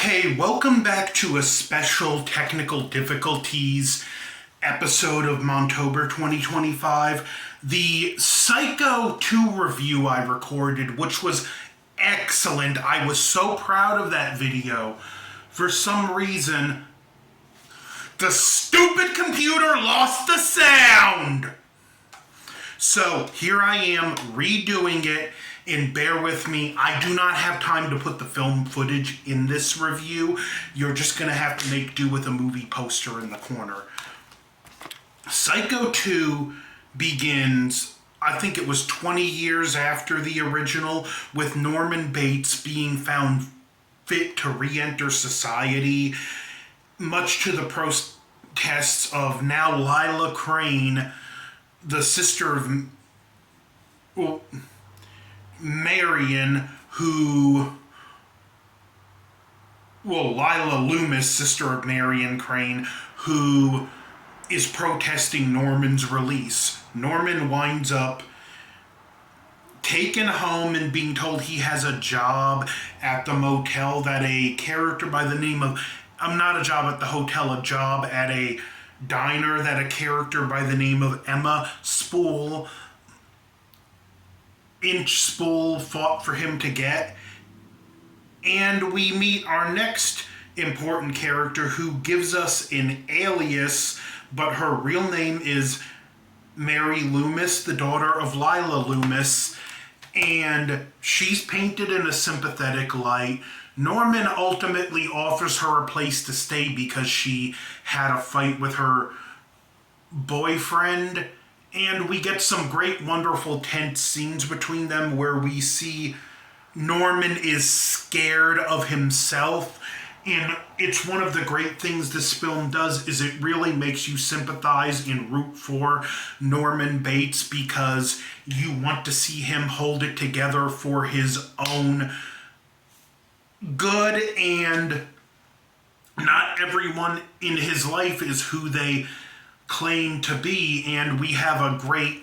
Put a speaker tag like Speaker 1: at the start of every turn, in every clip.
Speaker 1: Hey, welcome back to a special technical difficulties episode of Montober 2025. The Psycho 2 review I recorded, which was excellent. I was so proud of that video. For some reason, the stupid computer lost the sound! So here I am redoing it, and bear with me, I do not have time to put the film footage in this review. You're just going to have to make do with a movie poster in the corner. Psycho 2 begins, I think it was 20 years after the original, with Norman Bates being found fit to re-enter society, much to the protests of now Lila Crane, the sister of Marion, Lila Loomis, sister of Marion Crane, who is protesting Norman's release. Norman winds up taken home and being told he has a job at the motel that a character by the name of, not a job at the hotel, a job at a diner that a character by the name of Emma Inch Spool fought for him to get. And we meet our next important character who gives us an alias, but her real name is Mary Loomis, the daughter of Lila Loomis, and she's painted in a sympathetic light. Norman ultimately offers her a place to stay because she had a fight with her boyfriend, and we get some great, wonderful, tense scenes between them where we see Norman is scared of himself. And it's one of the great things this film does, is it really makes you sympathize and root for Norman Bates because you want to see him hold it together for his own good, and not everyone in his life is who they claim to be, and we have a great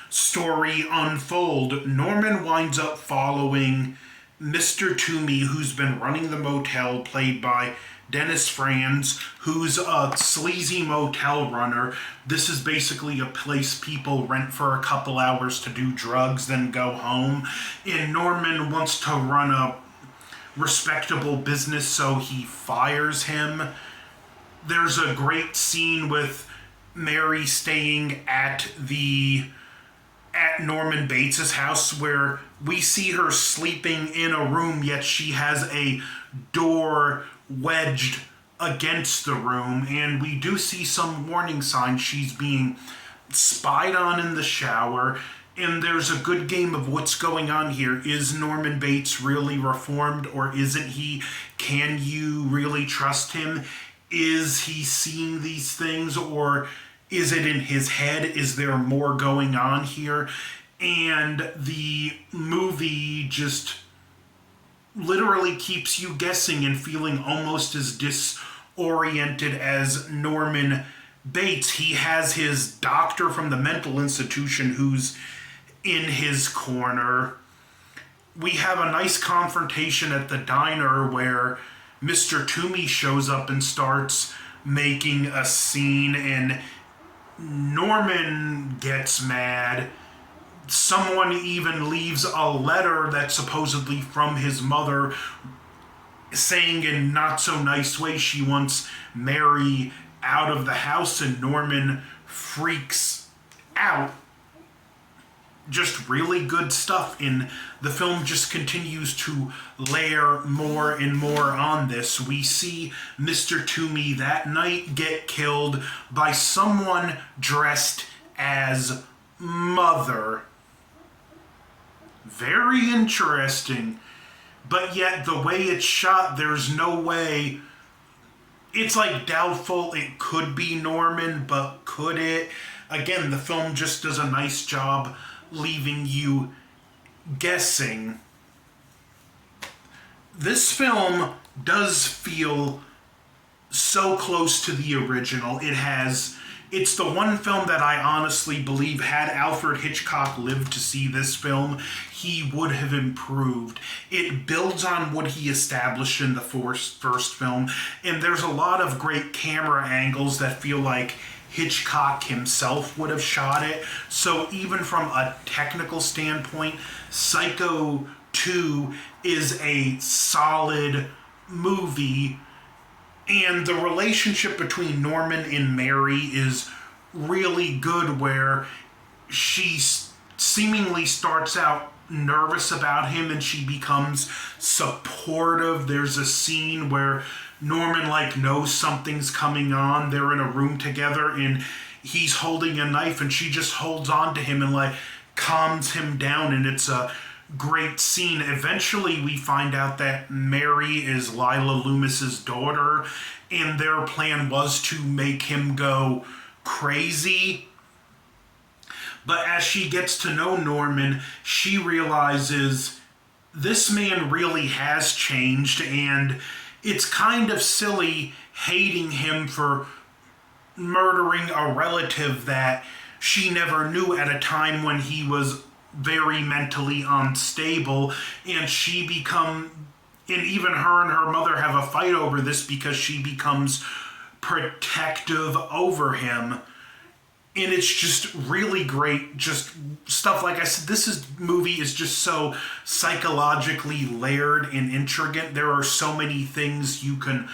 Speaker 1: story unfold. Norman winds up following Mr. Toomey, who's been running the motel, played by Dennis Franz, who's a sleazy motel runner. This is basically a place people rent for a couple hours to do drugs, then go home. And Norman wants to run a respectable business, so he fires him. There's a great scene with Mary staying at Norman Bates's house where we see her sleeping in a room, yet she has a door wedged against the room, and we do see some warning signs. She's being spied on in the shower, and there's a good game of what's going on here. Is Norman Bates really reformed, or isn't he? Can you really trust him? Is he seeing these things, or is it in his head? Is there more going on here? And the movie just literally keeps you guessing and feeling almost as disoriented as Norman Bates. He has his doctor from the mental institution who's in his corner. We have a nice confrontation at the diner where Mr. Toomey shows up and starts making a scene, and Norman gets mad. Someone even leaves a letter that's supposedly from his mother saying in not so nice way she wants Mary out of the house, and Norman freaks out. Just really good stuff, and the film just continues to layer more and more on this. We see Mr. Toomey that night get killed by someone dressed as Mother. Very interesting, but yet the way it's shot, there's no way. It's like doubtful it could be Norman, but could it? Again, the film just does a nice job leaving you guessing. This film does feel so close to the original. It has It's the one film that I honestly believe, had Alfred Hitchcock lived to see this film, he would have improved. It builds on what he established in the first film, and there's a lot of great camera angles that feel like Hitchcock himself would have shot it. So even from a technical standpoint, Psycho 2 is a solid movie, and the relationship between Norman and Mary is really good, where she seemingly starts out nervous about him and she becomes supportive. There's a scene where Norman knows something's coming on. They're in a room together and he's holding a knife and she just holds on to him and calms him down, and it's a great scene. Eventually we find out that Mary is Lila Loomis's daughter, and their plan was to make him go crazy. But as she gets to know Norman, she realizes this man really has changed, and it's kind of silly hating him for murdering a relative that she never knew at a time when he was very mentally unstable. And even her and her mother have a fight over this because she becomes protective over him. And it's just really great, just stuff. Like I said, movie is just so psychologically layered and intricate. There are so many things you can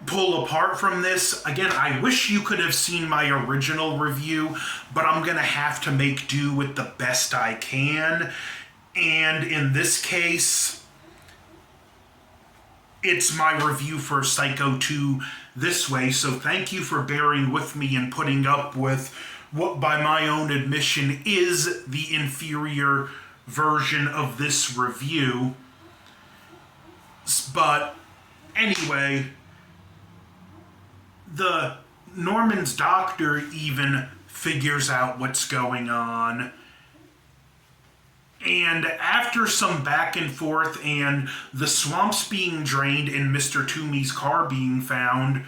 Speaker 1: pull apart from this. Again, I wish you could have seen my original review, but I'm going to have to make do with the best I can. And in this case, it's my review for Psycho 2 this way. So thank you for bearing with me and putting up with what, by my own admission, is the inferior version of this review. But anyway, the Norman's doctor even figures out what's going on. And after some back and forth and the swamps being drained and Mr. Toomey's car being found,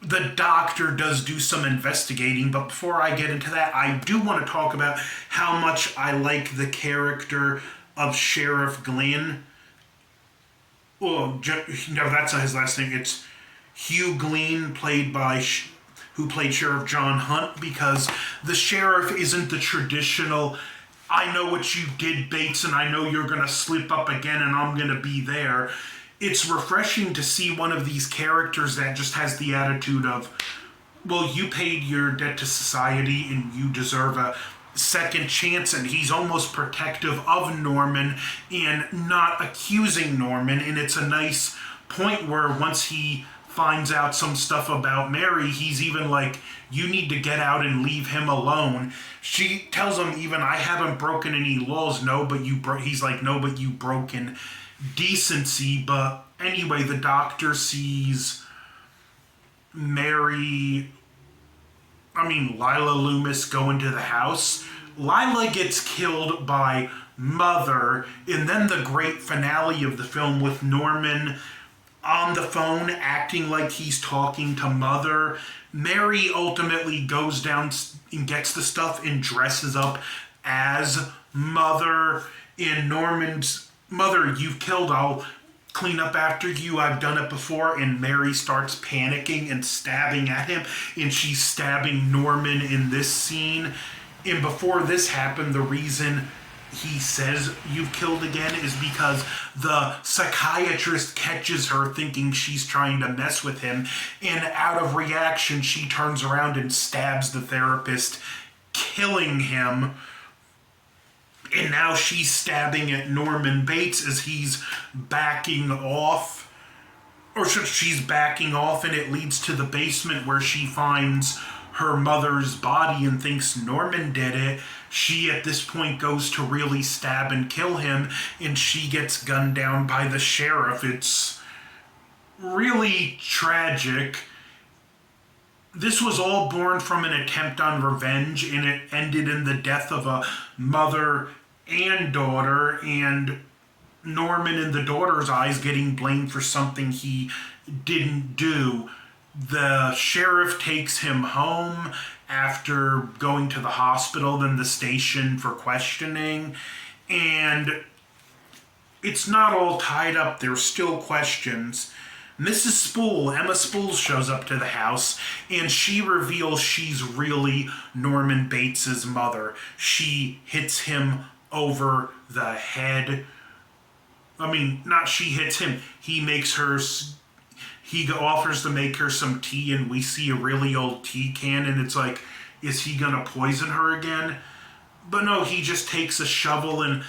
Speaker 1: the doctor does do some investigating. But before I get into that, I do want to talk about how much I like the character of Sheriff Glynn. Well, no, that's not his last name. It's Hugh Glynn, who played Sheriff John Hunt, because the sheriff isn't the traditional, I know what you did, Bates, and I know you're going to slip up again and I'm going to be there. It's refreshing to see one of these characters that just has the attitude of, well, you paid your debt to society and you deserve a second chance, and he's almost protective of Norman and not accusing Norman. And it's a nice point where once he finds out some stuff about Mary, he's even like, you need to get out and leave him alone. She tells him even, I haven't broken any laws. No, but he's like, no, but you've broken decency. But anyway, the doctor sees Lila Loomis go into the house. Lila gets killed by Mother, and then the great finale of the film with Norman on the phone acting like he's talking to Mother. Mary ultimately goes down and gets the stuff and dresses up as Mother. In Norman's, Mother, you've killed, I'll clean up after you, I've done it before. And Mary starts panicking and stabbing at him, and she's stabbing Norman in this scene. And before this happened, the reason he says you've killed again is because the psychiatrist catches her thinking she's trying to mess with him, and out of reaction she turns around and stabs the therapist, killing him. And now she's stabbing at Norman Bates as he's backing off, or she's backing off, and it leads to the basement where she finds her mother's body and thinks Norman did it. She at this point goes to really stab and kill him, and she gets gunned down by the sheriff. It's really tragic. This was all born from an attempt on revenge, and it ended in the death of a mother and daughter, and Norman, in the daughter's eyes, getting blamed for something he didn't do. The sheriff takes him home after going to the hospital, then the station for questioning, and it's not all tied up. There's still questions. Emma Spool shows up to the house and she reveals she's really Norman Bates's mother. She hits him over the head. I mean, not she hits him. He offers to make her some tea, and we see a really old tea can, and it's like, is he gonna poison her again? But no, he just takes a shovel and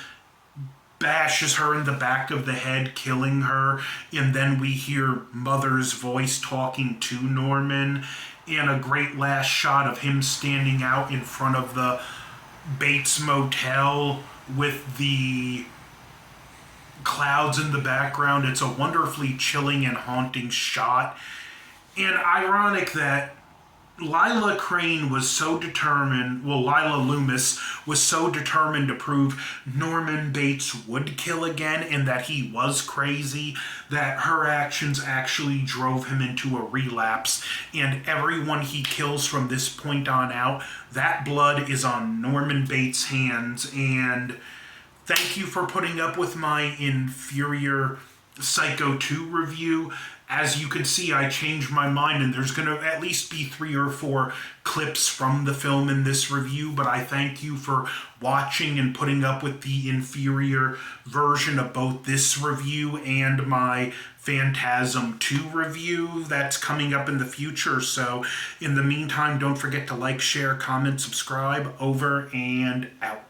Speaker 1: bashes her in the back of the head, killing her. And then we hear Mother's voice talking to Norman, and a great last shot of him standing out in front of the Bates Motel with the clouds in the background. It's a wonderfully chilling and haunting shot. And ironic that Lila Loomis was so determined to prove Norman Bates would kill again and that he was crazy, that her actions actually drove him into a relapse. And everyone he kills from this point on out, that blood is on Norman Bates' hands. And thank you for putting up with my inferior Psycho 2 review. As you can see, I changed my mind, and there's going to at least be 3 or 4 clips from the film in this review, but I thank you for watching and putting up with the inferior version of both this review and my Phantasm 2 review that's coming up in the future. So in the meantime, don't forget to like, share, comment, subscribe. Over and out.